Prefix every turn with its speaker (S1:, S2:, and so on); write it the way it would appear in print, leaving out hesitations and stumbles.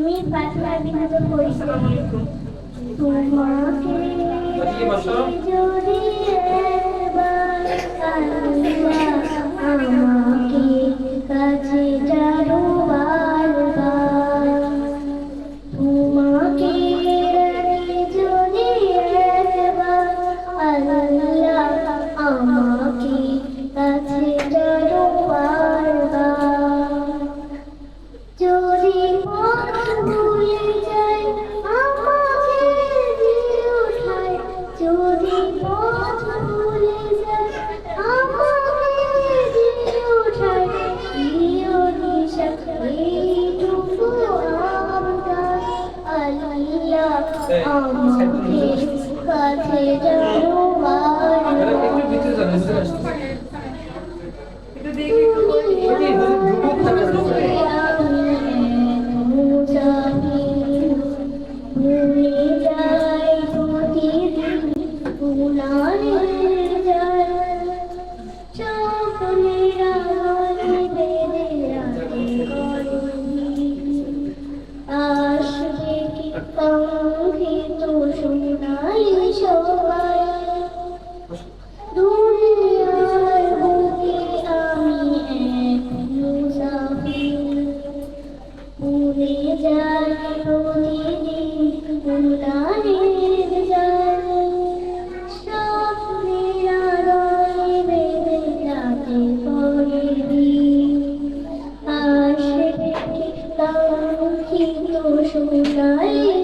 S1: আমি ফাতিমা বিনোদন করেছি তোমাকে যদি একবার আমাকে কাছে টানো বারবার তোমাকে যদি একবার আল্লাহ আমাকে কাছে টানো বারবার যদি ভুলে যাই আমাকে দিয়ে ওঠায় যদি ভুলে যাই আমাকে দিয়ে ওঠায় প্রিয় দিশা এইটুকু আবদার আল্লাহ আমাকে কাছে টানো আসবে কি কাঙ্ক্ষিত সোনালি সবাই দুনিয়ার বুকে আমি এক মুসাফির উড়ে যাই প্রতিদিন উড়ানের যায় স্বপ্নের আলোয় বেঁধে রাতে পরে আসবে কি কাঙ্ক্ষিত সোনালি